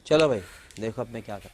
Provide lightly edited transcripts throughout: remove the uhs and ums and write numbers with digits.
चलो भाई देखो अब मैं क्या कर।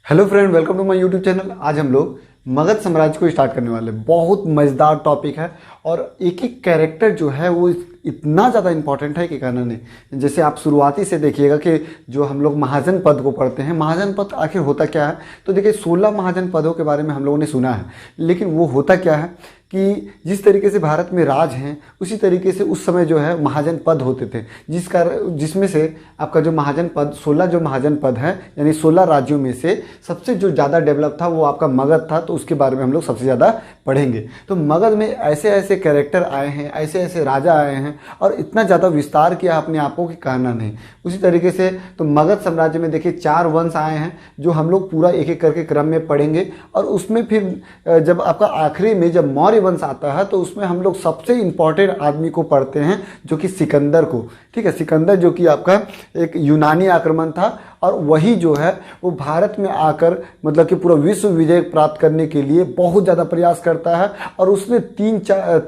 Hello friend, welcome to my YouTube channel. आज हम लोग मगध साम्राज्य को स्टार्ट करने वाले हैं। बहुत मज़ेदार टॉपिक है और एक एक कैरेक्टर जो है वो इतना ज़्यादा इंपॉर्टेंट है कि कहना नहीं। जैसे आप शुरुआती से देखिएगा कि जो हम लोग महाजन पद को पढ़ते हैं, महाजन पद आखिर होता क्या है। तो देखिए 16 महाजन पदों के बारे में हम लोगों ने सुना है, लेकिन वो होता क्या है कि जिस तरीके से भारत में राज हैं उसी तरीके से उस समय जो है महाजन पद होते थे, जिसमें से आपका जो महाजन पद 16 जो महाजन पद है यानी 16 राज्यों में से सबसे जो ज़्यादा डेवलप था वो आपका मगध था। तो उसके बारे में हम लोग सबसे ज़्यादा पढ़ेंगे। तो मगध में ऐसे ऐसे कैरेक्टर आए हैं, ऐसे ऐसे राजा आए हैं और इतना ज़्यादा विस्तार किया अपने आप को कि कहना नहीं। उसी तरीके से तो मगध साम्राज्य में देखिए 4 वंश आए हैं जो हम लोग पूरा एक एक करके क्रम में पढ़ेंगे। और उसमें फिर जब आपका आखिरी में जब मौर्य वंश आता है तो उसमें हम लोग सबसे इंपॉर्टेंट आदमी को पढ़ते हैं जो कि सिकंदर को। ठीक है, सिकंदर जो कि आपका एक यूनानी आक्रमण था और वही जो है वो भारत में आकर मतलब कि पूरा विश्व विजय प्राप्त करने के लिए बहुत ज़्यादा प्रयास करता है। और उसने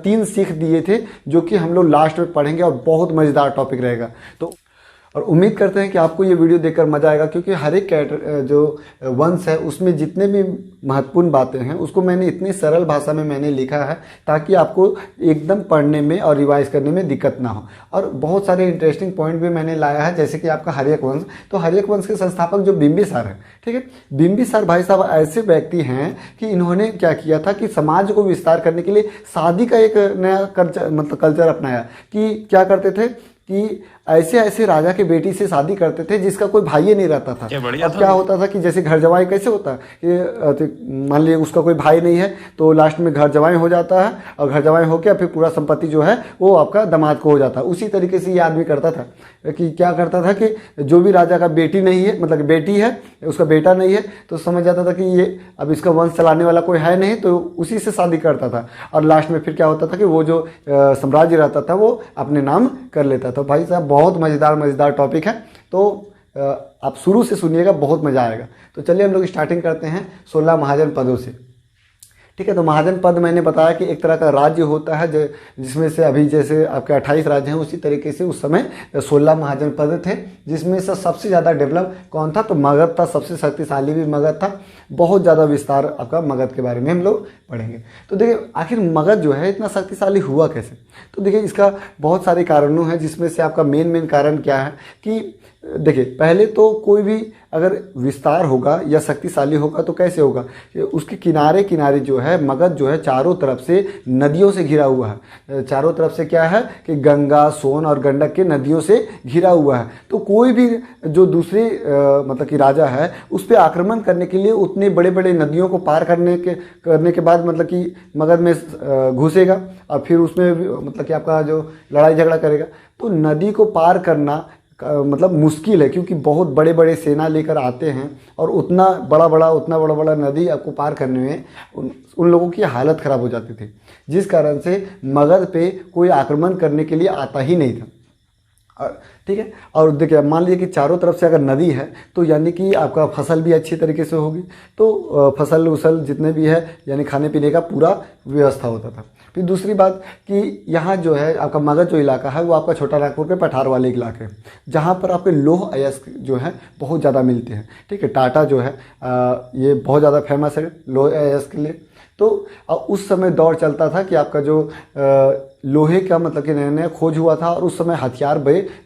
3 सीख दिए थे जो कि हम लोग लास्ट में पढ़ेंगे और बहुत मज़ेदार टॉपिक रहेगा। तो और उम्मीद करते हैं कि आपको ये वीडियो देखकर मजा आएगा, क्योंकि हर एक जो वंश है उसमें जितने भी महत्वपूर्ण बातें हैं उसको मैंने इतनी सरल भाषा में मैंने लिखा है ताकि आपको एकदम पढ़ने में और रिवाइज करने में दिक्कत ना हो। और बहुत सारे इंटरेस्टिंग पॉइंट भी मैंने लाया है, जैसे कि आपका हर्यक वंश। तो हर्यक वंश के संस्थापक जो बिंबिसार है, ठीक है, बिंबिसार भाई साहब ऐसे व्यक्ति हैं कि इन्होंने क्या किया था कि समाज को विस्तार करने के लिए शादी का एक नया कल्चर अपनाया। कि क्या करते थे कि ऐसे ऐसे राजा के बेटी से शादी करते थे जिसका कोई भाई ही नहीं रहता था। अब क्या होता था कि जैसे घर जवाई कैसे होता है कि मान लीजिए उसका कोई भाई नहीं है तो लास्ट में घर जवाई हो जाता है और घर जवाई होकर फिर पूरा संपत्ति जो है वो आपका दामाद को हो जाता है। उसी तरीके से ये आदमी करता था कि क्या करता था कि जो भी राजा का बेटी नहीं है, मतलब बेटी है, उसका बेटा नहीं है, तो समझ जाता था कि ये अब इसका वंश चलाने वाला कोई है नहीं, तो उसी से शादी करता था। और लास्ट में फिर क्या होता था कि वो जो साम्राज्य रहता था वो अपने नाम कर लेता था। भाई साहब बहुत मज़ेदार टॉपिक है, तो आप शुरू से सुनिएगा, बहुत मज़ा आएगा। तो चलिए हम लोग स्टार्टिंग करते हैं 16 महाजन पदों से। ठीक है, तो महाजन पद मैंने बताया कि एक तरह का राज्य होता है जिसमें से अभी जैसे आपके 28 राज्य हैं, उसी तरीके से उस समय 16 महाजन पद थे, जिसमें से सबसे ज़्यादा डेवलप कौन था तो मगध था। सबसे शक्तिशाली भी मगध था। बहुत ज़्यादा विस्तार आपका मगध के बारे में हम लोग पढ़ेंगे। तो देखिए आखिर मगध जो है इतना शक्तिशाली हुआ कैसे। तो देखिए इसका बहुत सारे कारणों हैं, जिसमें से आपका मेन कारण क्या है कि देखिए पहले तो कोई भी अगर विस्तार होगा या शक्तिशाली होगा तो कैसे होगा कि उसके किनारे किनारे जो है मगध जो है चारों तरफ से नदियों से घिरा हुआ है। चारों तरफ से क्या है कि गंगा, सोन और गंडक के नदियों से घिरा हुआ है। तो कोई भी जो दूसरे मतलब कि राजा है उस पर आक्रमण करने के लिए उतने बड़े बड़े नदियों को पार करने के बाद मतलब कि मगध में घुसेगा और फिर उसमें मतलब कि आपका जो लड़ाई झगड़ा करेगा। तो नदी को पार करना मतलब मुश्किल है, क्योंकि बहुत बड़े बड़े सेना लेकर आते हैं और उतना बड़ा नदी आपको पार करने में उन लोगों की हालत ख़राब हो जाती थी, जिस कारण से मगध पे कोई आक्रमण करने के लिए आता ही नहीं था। ठीक है, और देखिए मान लीजिए कि चारों तरफ से अगर नदी है तो यानी कि आपका फसल भी अच्छी तरीके से होगी। तो फसल उसल जितने भी है यानी खाने पीने का पूरा व्यवस्था होता था। फिर दूसरी बात कि यहाँ जो है आपका मगध जो इलाका है वो आपका छोटा नागपुर के पठार वाले इलाके हैं, जहाँ पर आपके लौह अयस्क जो है बहुत ज़्यादा मिलते हैं। ठीक है, टाटा जो है ये बहुत ज़्यादा फेमस है लौह अयस्क के लिए। तो उस समय दौर चलता था कि आपका जो लोहे का मतलब कि नया नया खोज हुआ था और उस समय हथियार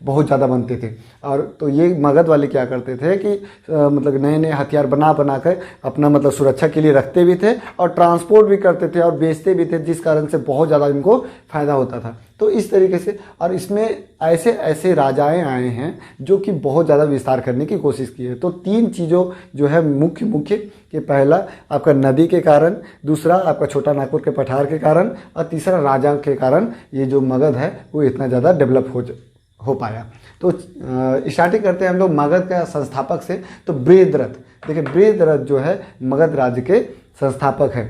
बहुत ज़्यादा बनते थे। और तो ये मगध वाले क्या करते थे कि मतलब नए नए हथियार बना कर अपना मतलब सुरक्षा के लिए रखते भी थे और ट्रांसपोर्ट भी करते थे और बेचते भी थे, जिस कारण से बहुत ज़्यादा इनको फ़ायदा होता था। तो इस तरीके से और इसमें ऐसे ऐसे राजाएं आए हैं जो कि बहुत ज़्यादा विस्तार करने की कोशिश की है। तो 3 चीज़ों जो है मुख्य कि पहला आपका नदी के कारण, दूसरा आपका छोटा नागपुर के पठार के कारण और तीसरा राजा के कारण ये जो मगध है वो इतना ज़्यादा डेवलप हो पाया। तो स्टार्टिंग करते हैं हम लोग मगध का संस्थापक से। तो बृहद्रथ, देखिए बृहद्रथ जो है मगध राज्य के संस्थापक हैं।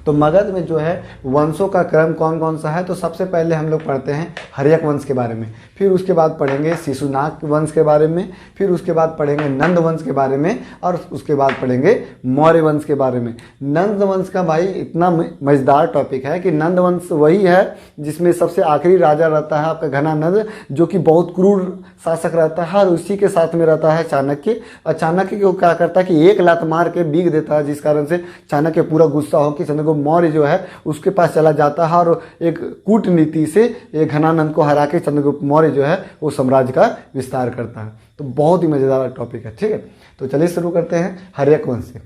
तो मगध में जो है वंशों का क्रम कौन कौन सा है, तो सबसे पहले हम लोग पढ़ते हैं हर्यक वंश के बारे में, फिर उसके बाद पढ़ेंगे शिशुनाग वंश के बारे में, फिर उसके बाद पढ़ेंगे नंद वंश के बारे में, और उसके बाद पढ़ेंगे मौर्य वंश के बारे में। नंद वंश का भाई इतना मजेदार टॉपिक है कि नंद वंश वही है जिसमें सबसे आखिरी राजा रहता है आपका घनानंद, जो कि बहुत क्रूर शासक रहता है, और उसी के साथ में रहता है चाणक्य। और चाणक्य को क्या करता है कि एक लात मार के बीग देता है, जिस कारण से चाणक्य पूरा गुस्सा हो कि चंद्रगुप्त मौर्य जो है उसके पास चला जाता है, और एक कूटनीति से एक घनानंद को हरा के चंद्रगुप्त मौर्य जो है वो साम्राज्य का विस्तार करता है। तो बहुत ही मजेदार टॉपिक है, ठीक है। तो चलिए शुरू करते हैं हर्यक वंश से।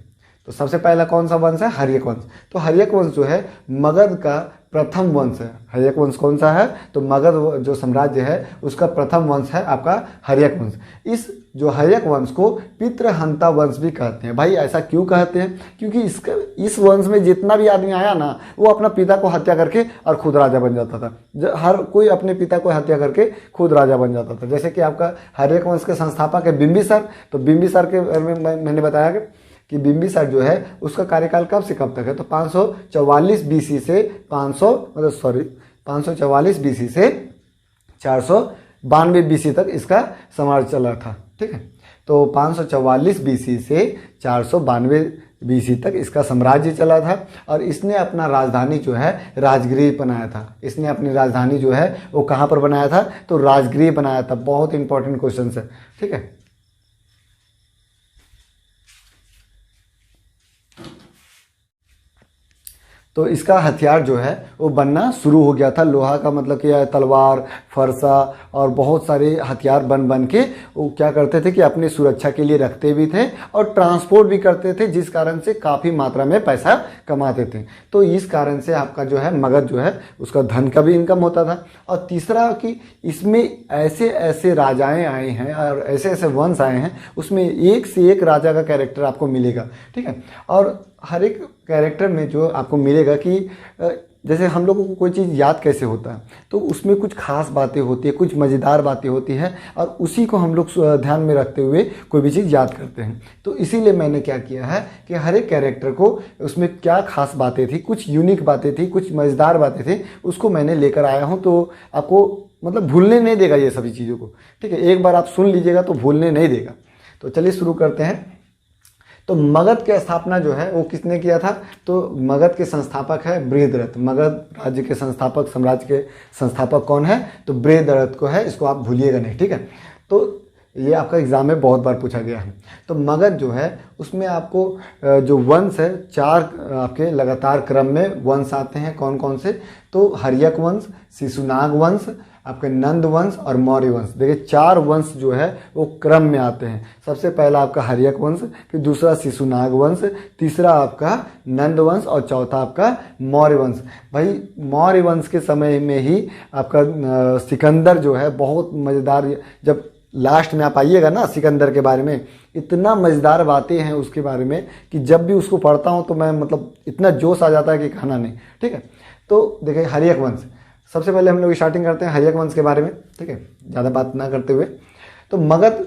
तो सबसे पहला कौन सा वंश है, हर्यक वंश। तो हर्यक वंश जो है मगध का प्रथम वंश है। हर्यक वंश कौन सा है, तो मगध जो साम्राज्य है उसका प्रथम वंश है आपका हर्यक वंश। इस जो हर्यक वंश को पितृहंता वंश भी कहते हैं। भाई ऐसा क्यों कहते हैं, क्योंकि इस वंश में जितना भी आदमी आया ना वो अपना पिता को हत्या करके और खुद राजा बन जाता था। हर कोई अपने पिता को हत्या करके खुद राजा बन जाता था। जैसे कि आपका हर्यक वंश के संस्थापक है बिंबिसार। तो बिंबिसार के बारे में मैंने बताया कि बिंबिसार जो है उसका कार्यकाल कब से कब तक है, तो 544 बीसी से 544 बीसी से 492 बीसी तक इसका समाज चला था, ठीक है। तो 544 बीसी से 492 बीसी तक इसका साम्राज्य चला था, और इसने अपना राजधानी जो है राजगृह बनाया था। इसने अपनी राजधानी जो है वो कहाँ पर बनाया था, तो राजगृह बनाया था। बहुत इंपॉर्टेंट क्वेश्चन है, ठीक है। तो इसका हथियार जो है वो बनना शुरू हो गया था। लोहा का मतलब कि तलवार, फरसा और बहुत सारे हथियार बन के वो क्या करते थे कि अपनी सुरक्षा के लिए रखते भी थे और ट्रांसपोर्ट भी करते थे, जिस कारण से काफ़ी मात्रा में पैसा कमाते थे। तो इस कारण से आपका जो है मगध जो है उसका धन का भी इनकम होता था। और तीसरा कि इसमें ऐसे ऐसे राजाएँ आए हैं और ऐसे ऐसे वंश आए हैं, उसमें एक से एक राजा का कैरेक्टर आपको मिलेगा, ठीक है। और हर एक कैरेक्टर में जो आपको मिलेगा कि जैसे हम लोगों को कोई चीज़ याद कैसे होता है, तो उसमें कुछ खास बातें होती है, कुछ मज़ेदार बातें होती हैं, और उसी को हम लोग ध्यान में रखते हुए कोई भी चीज़ याद करते हैं। तो इसीलिए मैंने क्या किया है कि हर एक कैरेक्टर को उसमें क्या खास बातें थी, कुछ यूनिक बातें थी, कुछ मज़ेदार बातें थी, उसको मैंने लेकर आया हूँ। तो आपको मतलब भूलने नहीं देगा ये सभी चीज़ों को, ठीक है। एक बार आप सुन लीजिएगा तो भूलने नहीं देगा। तो चलिए शुरू करते हैं। तो मगध की स्थापना जो है वो किसने किया था, तो मगध के संस्थापक है बृहद्रथ। मगध राज्य के संस्थापक, साम्राज्य के संस्थापक कौन है, तो बृहद्रथ को है। इसको आप भूलिएगा नहीं, ठीक है। तो ये आपका एग्जाम में बहुत बार पूछा गया है। तो मगध जो है उसमें आपको जो वंश है 4 आपके लगातार क्रम में वंश आते हैं। कौन कौन से, तो हर्यक वंश, शिशुनाग वंश, आपके नंद वंश और मौर्य वंश। देखिए 4 वंश जो है वो क्रम में आते हैं। सबसे पहला आपका हर्यक वंश, फिर दूसरा शिशुनाग वंश, तीसरा आपका नंद वंश और चौथा आपका मौर्य वंश। भाई मौर्य वंश के समय में ही आपका सिकंदर जो है बहुत मज़ेदार, जब लास्ट में आप आइएगा ना सिकंदर के बारे में, इतना मज़ेदार बातें हैं उसके बारे में कि जब भी उसको पढ़ता हूँ तो मैं मतलब इतना जोश आ जाता है कि कहना नहीं, ठीक है। तो देखिए हर्यक वंश, सबसे पहले हम लोग स्टार्टिंग करते हैं हर्यक वंश के बारे में, ठीक है, ज़्यादा बात ना करते हुए। तो मगध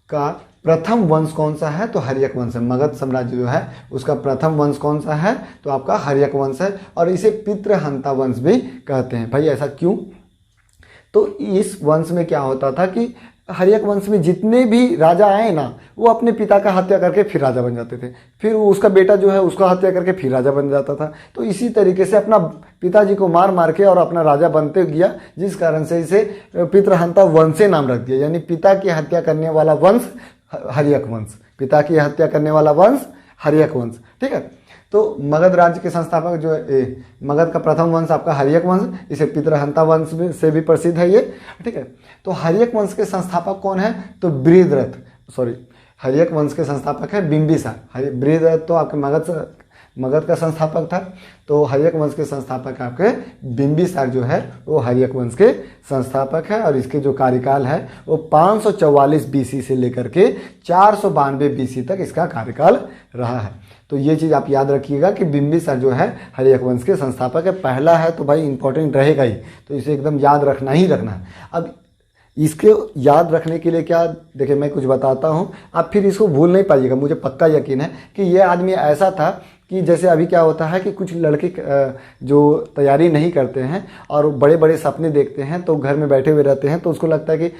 का प्रथम वंश कौन सा है, तो हर्यक वंश है। मगध साम्राज्य जो है उसका प्रथम वंश कौन सा है, तो आपका हर्यक वंश है, और इसे पितृहंता वंश भी कहते हैं। भाई ऐसा क्यों, तो इस वंश में क्या होता था कि हर्यक वंश में जितने भी राजा आए ना वो अपने पिता का हत्या करके फिर राजा बन जाते थे, फिर उसका बेटा जो है उसका हत्या करके फिर राजा बन जाता था। तो इसी तरीके से अपना पिताजी को मार मार के और अपना राजा बनते गया, जिस कारण से इसे पितृहंता वंशे नाम रख दिया, यानी पिता की हत्या करने वाला वंश हर्यक वंश, पिता की हत्या करने वाला वंश हर्यक वंश, ठीक है। तो मगध राज्य के संस्थापक जो है मगध का प्रथम वंश आपका हर्यक वंश, इसे पितृहंता वंश से भी प्रसिद्ध है ये, ठीक है। तो हर्यक वंश के संस्थापक कौन है, तो हर्यक वंश के संस्थापक है बिंबिसार। बृहद्रथ तो आपके मगध का संस्थापक था, तो हर्यक वंश के संस्थापक आपके बिंबिसार जो है वो हर्यक वंश के संस्थापक है, और इसके जो कार्यकाल है वो 544 बीसी से लेकर के 492 बीसी तक इसका कार्यकाल रहा है। तो ये चीज़ आप याद रखिएगा कि बिंबिसार जो है हर्यक वंश के संस्थापक है। पहला है तो भाई इंपॉर्टेंट रहेगा ही, तो इसे एकदम याद रखना ही रखना है। अब इसके याद रखने के लिए क्या, देखिए मैं कुछ बताता हूँ, आप फिर इसको भूल नहीं पाइएगा। मुझे पक्का यकीन है कि ये आदमी ऐसा था कि जैसे अभी क्या होता है कि कुछ लड़के जो तैयारी नहीं करते हैं और बड़े बड़े सपने देखते हैं, तो घर में बैठे हुए रहते हैं, तो उसको लगता है कि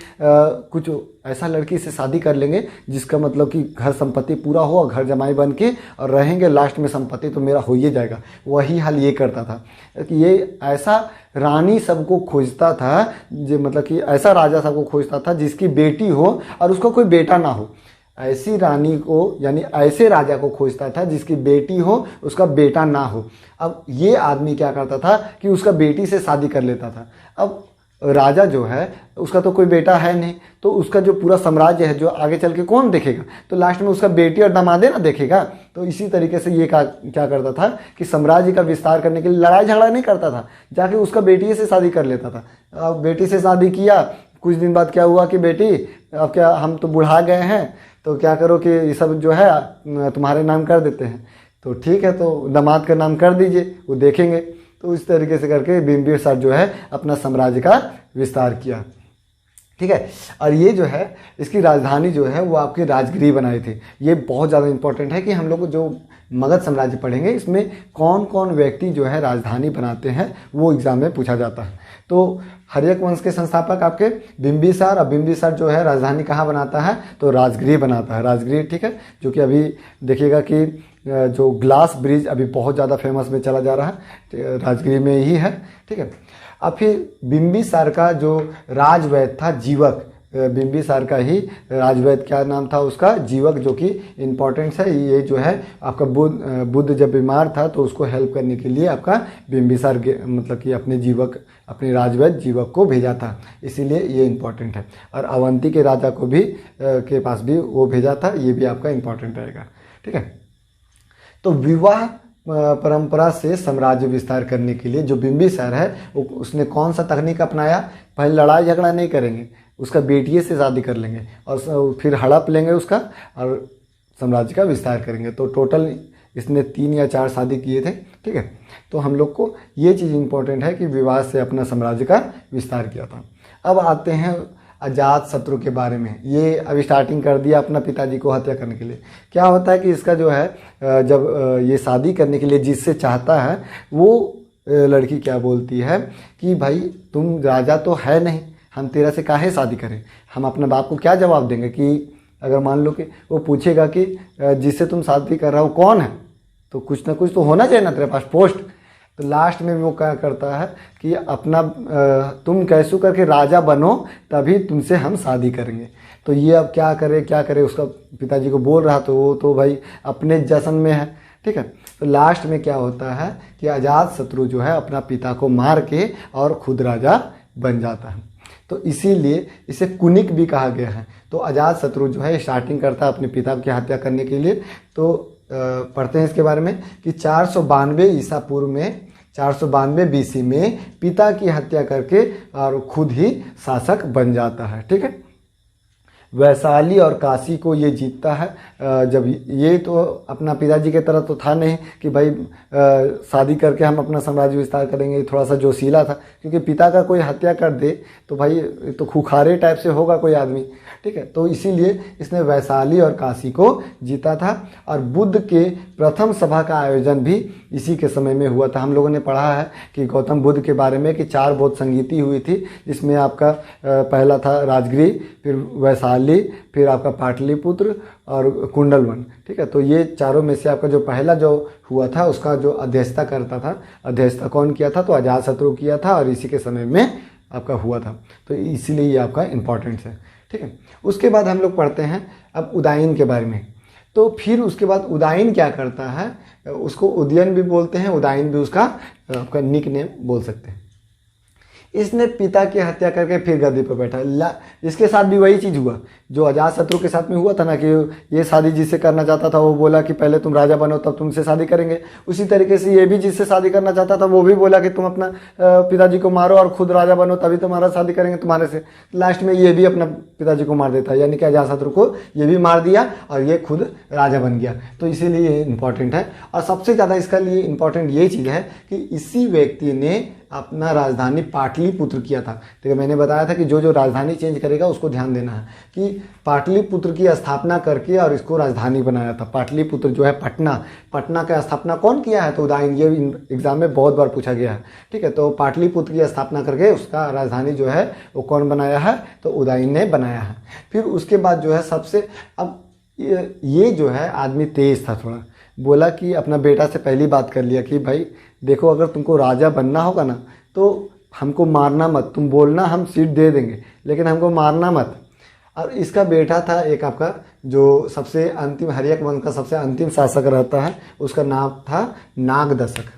कुछ ऐसा लड़की से शादी कर लेंगे जिसका मतलब कि घर संपत्ति पूरा हो और घर जमाई बन के और रहेंगे, लास्ट में संपत्ति तो मेरा हो ही जाएगा। वही हाल ये करता था कि ये ऐसा रानी सबको खोजता था, जो मतलब कि ऐसा राजा सबको खोजता था जिसकी बेटी हो और उसका कोई बेटा ना हो। ऐसी रानी को यानी ऐसे राजा को खोजता था जिसकी बेटी हो, उसका बेटा ना हो। अब ये आदमी क्या करता था कि उसका बेटी से शादी कर लेता था। अब राजा जो है उसका तो कोई बेटा है नहीं, तो उसका जो पूरा साम्राज्य है जो आगे चल के कौन देखेगा, तो लास्ट में उसका बेटी और दामादे ना देखेगा। तो इसी तरीके से ये क्या करता था कि साम्राज्य का विस्तार करने के लिए लड़ाई झगड़ा नहीं करता था, जाके उसका बेटी से शादी कर लेता था। अब बेटी से शादी किया, कुछ दिन बाद क्या हुआ कि बेटी अब क्या हम तो बुढ़ा गए हैं, तो क्या करो कि ये सब जो है तुम्हारे नाम कर देते हैं। तो ठीक है, तो दामाद का नाम कर दीजिए, वो देखेंगे। तो इस तरीके से करके बिंबिसार जो है अपना साम्राज्य का विस्तार किया। ठीक है, और ये जो है इसकी राजधानी जो है वो आपकी राजगृह बनाई थी। ये बहुत ज़्यादा इंपॉर्टेंट है कि हम लोग जो मगध साम्राज्य पढ़ेंगे इसमें कौन कौन व्यक्ति जो है राजधानी बनाते हैं वो एग्जाम में पूछा जाता है। तो हर्यक वंश के संस्थापक आपके बिंबिसार, और बिंबिसार जो है राजधानी कहाँ बनाता है, तो राजगृह बनाता है, राजगृह। ठीक है, जो कि अभी देखिएगा कि जो ग्लास ब्रिज अभी बहुत ज़्यादा फेमस में चला जा रहा है, राजगृह में ही है। ठीक है, अब फिर बिंबिसार का जो राजवैद्य था जीवक, बिंबिसार का ही राजवैद्य क्या नाम था उसका, जीवक, जो कि इम्पोर्टेंट है। ये जो है आपका बुद्ध जब बीमार था तो उसको हेल्प करने के लिए आपका बिंबिसार मतलब कि अपने जीवक, अपने राजवैद्य जीवक को भेजा था, इसीलिए ये इम्पोर्टेंट है। और अवंती के राजा को भी के पास भी वो भेजा था, ये भी आपका इम्पोर्टेंट रहेगा। ठीक है, तो विवाह परंपरा से साम्राज्य विस्तार करने के लिए जो बिंबिसार है उसने कौन सा तकनीक अपनाया, पहले लड़ाई झगड़ा नहीं करेंगे, उसका बेटिए से शादी कर लेंगे और फिर हड़प लेंगे उसका और साम्राज्य का विस्तार करेंगे। तो टोटल इसने 3 या 4 शादी किए थे। ठीक है, तो हम लोग को ये चीज़ इंपॉर्टेंट है कि विवाह से अपना साम्राज्य का विस्तार किया था। अब आते हैं अजात शत्रु के बारे में। ये अभी स्टार्टिंग कर दिया अपना पिताजी को हत्या करने के लिए। क्या होता है कि इसका जो है जब ये शादी करने के लिए जिससे चाहता है वो लड़की क्या बोलती है कि भाई तुम राजा तो है नहीं, हम तेरा से काहे शादी करें। हम अपने बाप को क्या जवाब देंगे कि अगर मान लो कि वो पूछेगा कि जिससे तुम शादी कर रहा हो कौन है, तो कुछ ना कुछ तो होना चाहिए ना तेरे पास पोस्ट। तो लास्ट में वो क्या करता है कि अपना तुम कैसू करके राजा बनो तभी तुमसे हम शादी करेंगे। तो ये अब क्या करे उसका पिताजी को बोल रहा, तो वो तो भाई अपने जश्न में है। ठीक है, तो लास्ट में क्या होता है कि अजात शत्रु जो है अपना पिता को मार के और खुद राजा बन जाता है। तो इसीलिए इसे कुनिक भी कहा गया है। तो अजात शत्रु जो है स्टार्टिंग करता है अपने पिता की हत्या करने के लिए। तो पढ़ते हैं इसके बारे में कि 492 ईसा पूर्व में 492 बीसी में पिता की हत्या करके और खुद ही शासक बन जाता है। ठीक है, वैशाली और काशी को ये जीतता है। जब ये तो अपना पिताजी के तरह तो था नहीं कि भाई शादी करके हम अपना साम्राज्य विस्तार करेंगे, थोड़ा सा जोशीला था, क्योंकि पिता का कोई हत्या कर दे तो भाई तो खुखारे टाइप से होगा कोई आदमी। ठीक है, तो इसीलिए इसने वैशाली और काशी को जीता था। और बुद्ध के प्रथम सभा का आयोजन भी इसी के समय में हुआ था। हम लोगों ने पढ़ा है कि गौतम बुद्ध के बारे में कि 4 बौद्ध संगीति हुई थी, जिसमें आपका पहला था राजगृह, फिर वैशाली, फिर आपका पाटलिपुत्र और कुंडलवन। ठीक है, तो ये चारों में से आपका जो पहला जो हुआ था उसका जो अध्यक्षता करता था, अध्यक्षता कौन किया था, तो अजातशत्रु किया था और इसी के समय में आपका हुआ था। तो इसीलिए ये आपका इम्पोर्टेंट है। ठीक है, उसके बाद हम लोग पढ़ते हैं अब उदायन के बारे में। तो फिर उसके बाद उदायन क्या करता है, उसको उदयन भी बोलते हैं, उदायन भी उसका आपका निक नेम बोल सकते हैं। इसने पिता की हत्या करके फिर गद्दी पर बैठा। इसके साथ भी वही चीज़ हुआ जो अजातशत्रु के साथ में हुआ था ना, कि ये शादी जिससे करना चाहता था वो बोला कि पहले तुम राजा बनो तब तुमसे शादी करेंगे। उसी तरीके से ये भी जिससे शादी करना चाहता था वो भी बोला कि तुम अपना पिताजी को मारो और खुद राजा बनो तभी तुम्हारा शादी करेंगे तुम्हारे से। लास्ट में ये भी अपना पिताजी को मार देता है, यानी कि अजातशत्रु को ये भी मार दिया और ये खुद राजा बन गया। तो इसीलिए ये इंपॉर्टेंट है। और सबसे ज़्यादा इसका लिए इंपॉर्टेंट ये चीज़ है कि इसी व्यक्ति ने अपना राजधानी पाटलिपुत्र किया था। ठीक है, मैंने बताया था कि जो जो राजधानी चेंज करेगा उसको ध्यान देना है कि पाटलिपुत्र की स्थापना करके और इसको राजधानी बनाया था। पाटलिपुत्र जो है पटना का स्थापना कौन किया है? तो उदयन, ये एग्जाम में बहुत बार पूछा गया है। ठीक है, तो पाटलिपुत्र की स्थापना करके उसका राजधानी जो है वो कौन बनाया है? तो उदयन ने बनाया है। फिर उसके बाद जो है सबसे, अब ये जो है आदमी तेज था थोड़ा, बोला कि अपना बेटा से पहली बात कर लिया कि भाई देखो, अगर तुमको राजा बनना होगा ना तो हमको मारना मत, तुम बोलना हम सीट दे देंगे लेकिन हमको मारना मत। और इसका बेटा था एक आपका जो सबसे अंतिम हर्यक वंश का सबसे अंतिम शासक रहता है, उसका नाम था नागदशक।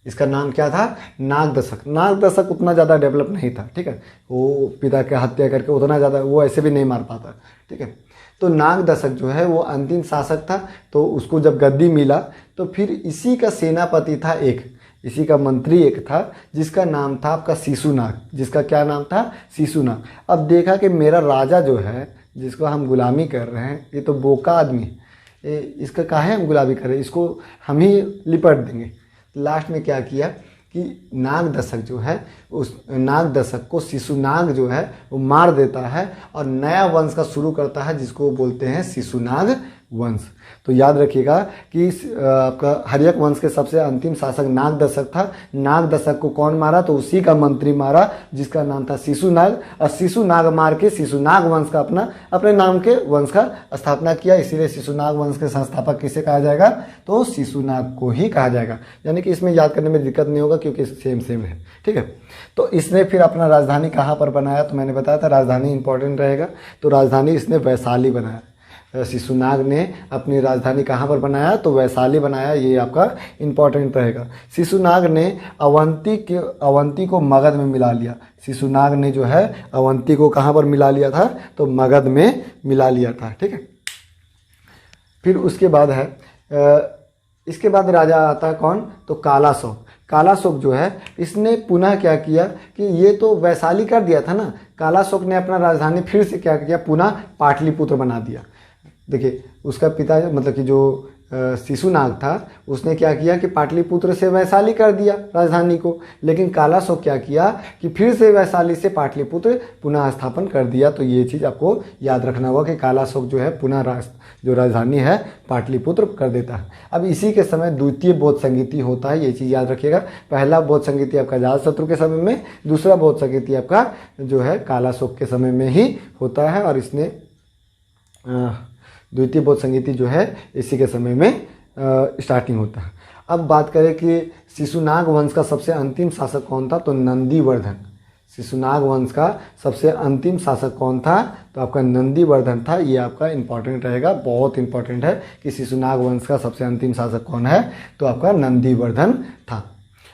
इसका नाम क्या था? नागदशक। नागदशक उतना ज़्यादा डेवलप नहीं था। ठीक है, वो पिता की हत्या करके उतना ज़्यादा वो ऐसे भी नहीं मार पाता। ठीक है, तो नागदशक जो है वो अंतिम शासक था। तो उसको जब गद्दी मिला तो फिर इसी का सेनापति था एक, इसी का मंत्री एक था जिसका नाम था आपका शिशुनाग। जिसका क्या नाम था? शिशुनाग। अब देखा कि मेरा राजा जो है जिसको हम गुलामी कर रहे हैं, ये तो बोका आदमी है, इसका काहे हम गुलामी कर रहे हैं, इसको हम ही लिपट देंगे। लास्ट में क्या किया कि नागदशक जो है उस नागदशक को शिशुनाग जो है वो मार देता है और नया वंश का शुरू करता है जिसको बोलते हैं शिशुनाग वंश। तो याद रखिएगा कि आपका हर्यक वंश के सबसे अंतिम शासक नागदशक था। नागदशक को कौन मारा? तो उसी का मंत्री मारा जिसका नाम था शिशुनाग। और शिशुनाग मार के शिशुनाग वंश का अपने नाम के वंश का स्थापना किया। इसीलिए शिशुनाग वंश के संस्थापक किसे कहा जाएगा? तो शिशुनाग को ही कहा जाएगा। यानी कि इसमें याद करने में दिक्कत नहीं होगा क्योंकि सेम है। ठीक है, तो इसने फिर अपना राजधानी कहाँ पर बनाया? तो मैंने बताया था राजधानी इंपॉर्टेंट रहेगा। तो राजधानी इसने वैशाली बनाया। शिशुनाग ने अपनी राजधानी कहाँ पर बनाया? तो वैशाली बनाया। ये आपका इंपॉर्टेंट रहेगा। शिशुनाग ने अवंती को मगध में मिला लिया। शिशुनाग ने जो है अवंती को कहाँ पर मिला लिया था? तो मगध में मिला लिया था। ठीक है, फिर उसके बाद है इसके बाद राजा आता है कौन? तो कालाशोक। कालाशोक जो है इसने पुनः क्या किया कि ये तो वैशाली कर दिया था ना, कालाशोक ने अपना राजधानी फिर से क्या किया? पुनः पाटलिपुत्र बना दिया। देखिए, उसका पिता मतलब कि जो शिशुनाग था उसने क्या किया कि पाटलिपुत्र से वैशाली कर दिया राजधानी को, लेकिन कालाशोक क्या किया कि फिर से वैशाली से पाटलिपुत्र पुनः स्थापन कर दिया। तो ये चीज़ आपको याद रखना होगा कि कालाशोक जो है पुनः जो राजधानी है पाटलिपुत्र कर देता है। अब इसी के समय द्वितीय बौद्ध संगीति होता है, ये चीज़ याद रखिएगा। पहला बौद्ध संगीति आपका अजातशत्रु के समय में, दूसरा बौद्ध संगीति आपका जो है कालाशोक के समय में ही होता है। और इसने द्वितीय बौद्ध संगीति जो है इसी के समय में स्टार्टिंग होता है। अब बात करें कि शिशुनाग वंश का सबसे अंतिम शासक कौन था? तो नंदीवर्धन। शिशुनाग वंश का सबसे अंतिम शासक कौन था? तो आपका नंदीवर्धन था। ये आपका इंपॉर्टेंट रहेगा, बहुत इंपॉर्टेंट है कि शिशुनाग वंश का सबसे अंतिम शासक कौन है? तो आपका नंदीवर्धन था।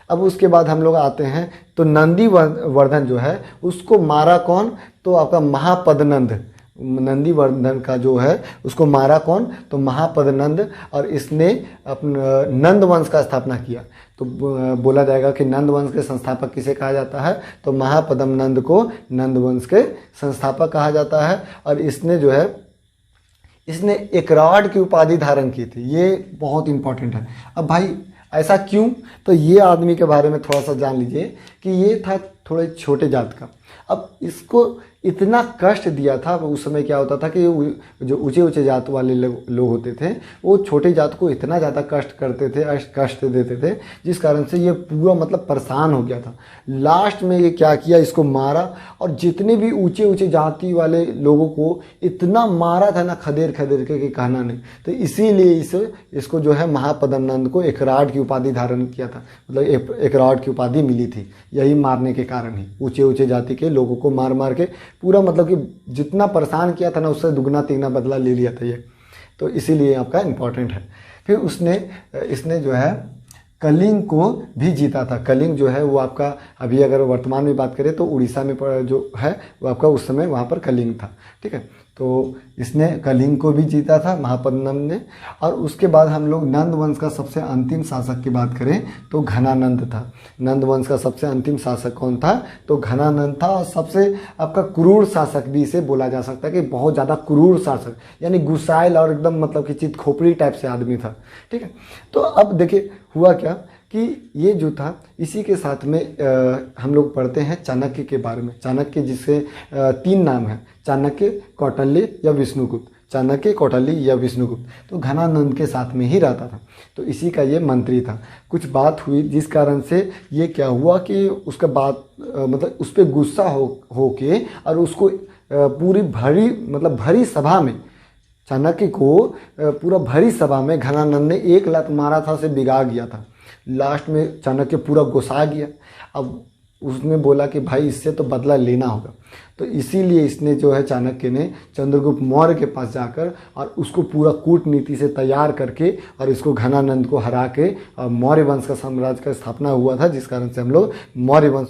अब उसके बाद हम लोग आते हैं तो नंदीवर्धन जो है उसको मारा कौन? तो आपका महापदनंद। नंदीवर्धन का जो है उसको मारा कौन? तो महापदनंद। और इसने अपना नंद वंश का स्थापना किया। तो बोला जाएगा कि नंद वंश के संस्थापक किसे कहा जाता है? तो महापदम नंद को नंद वंश के संस्थापक कहा जाता है। और इसने जो है इसने एकराड की उपाधि धारण की थी। ये बहुत इंपॉर्टेंट है। अब भाई ऐसा क्यों? तो ये आदमी के बारे में थोड़ा सा जान लीजिए कि ये था थोड़े छोटे जात का। अब इसको इतना कष्ट दिया था। उस समय क्या होता था कि जो ऊंचे ऊंचे जात वाले लोग होते थे वो छोटे जात को इतना ज़्यादा कष्ट करते थे, कष्ट देते थे, जिस कारण से ये पूरा मतलब परेशान हो गया था। लास्ट में ये क्या किया? इसको मारा। और जितने भी ऊंचे ऊंचे जाति वाले लोगों को इतना मारा था ना, खदेड़ खदेड़ के कहना नहीं। तो इसीलिए इसको जो है महापदनंद को एकराड की उपाधि धारण किया था, मतलब एकराड की उपाधि मिली थी यही मारने के कारण ही। ऊंचे ऊंचे जाति के लोगों को मार मार के पूरा मतलब कि जितना परेशान किया था ना उससे दुगना तिगना बदला ले लिया था ये। तो इसीलिए आपका इम्पोर्टेंट है। फिर इसने जो है कलिंग को भी जीता था। कलिंग जो है वो आपका अभी अगर वर्तमान में बात करें तो उड़ीसा में जो है वो आपका उस समय वहाँ पर कलिंग था। ठीक है, तो इसने कलिंग को भी जीता था महापद्मनंद ने। और उसके बाद हम लोग नंद वंश का सबसे अंतिम शासक की बात करें तो घनानंद था। नंद वंश का सबसे अंतिम शासक कौन था? तो घनानंद था। और सबसे आपका क्रूर शासक भी इसे बोला जा सकता है कि बहुत ज़्यादा क्रूर शासक, यानी गुस्साइल और एकदम मतलब कि चित खोपड़ी टाइप से आदमी था। ठीक है, तो अब देखिए हुआ क्या कि ये जो था इसी के साथ में हम लोग पढ़ते हैं चाणक्य के बारे में। चाणक्य जिसे 3 नाम है, चाणक्य, कौटिल्य या विष्णुगुप्त। चाणक्य, कौटिल्य या विष्णुगुप्त। तो घनानंद के साथ में ही रहता था, तो इसी का ये मंत्री था। कुछ बात हुई जिस कारण से ये क्या हुआ कि उसका बात मतलब उस पर गुस्सा हो के और उसको पूरी भरी सभा में, चाणक्य को पूरा भरी सभा में घनानंद ने एक लात मारा था, उसे बिगा गया था। लास्ट में चाणक्य पूरा गुस्सा गया। अब उसने बोला कि भाई इससे तो बदला लेना होगा। तो इसीलिए इसने जो है चाणक्य ने चंद्रगुप्त मौर्य के पास जाकर और उसको पूरा कूटनीति से तैयार करके और इसको घनानंद को हरा के मौर्य वंश का साम्राज्य का स्थापना हुआ था, जिस कारण से हम लोग मौर्य वंश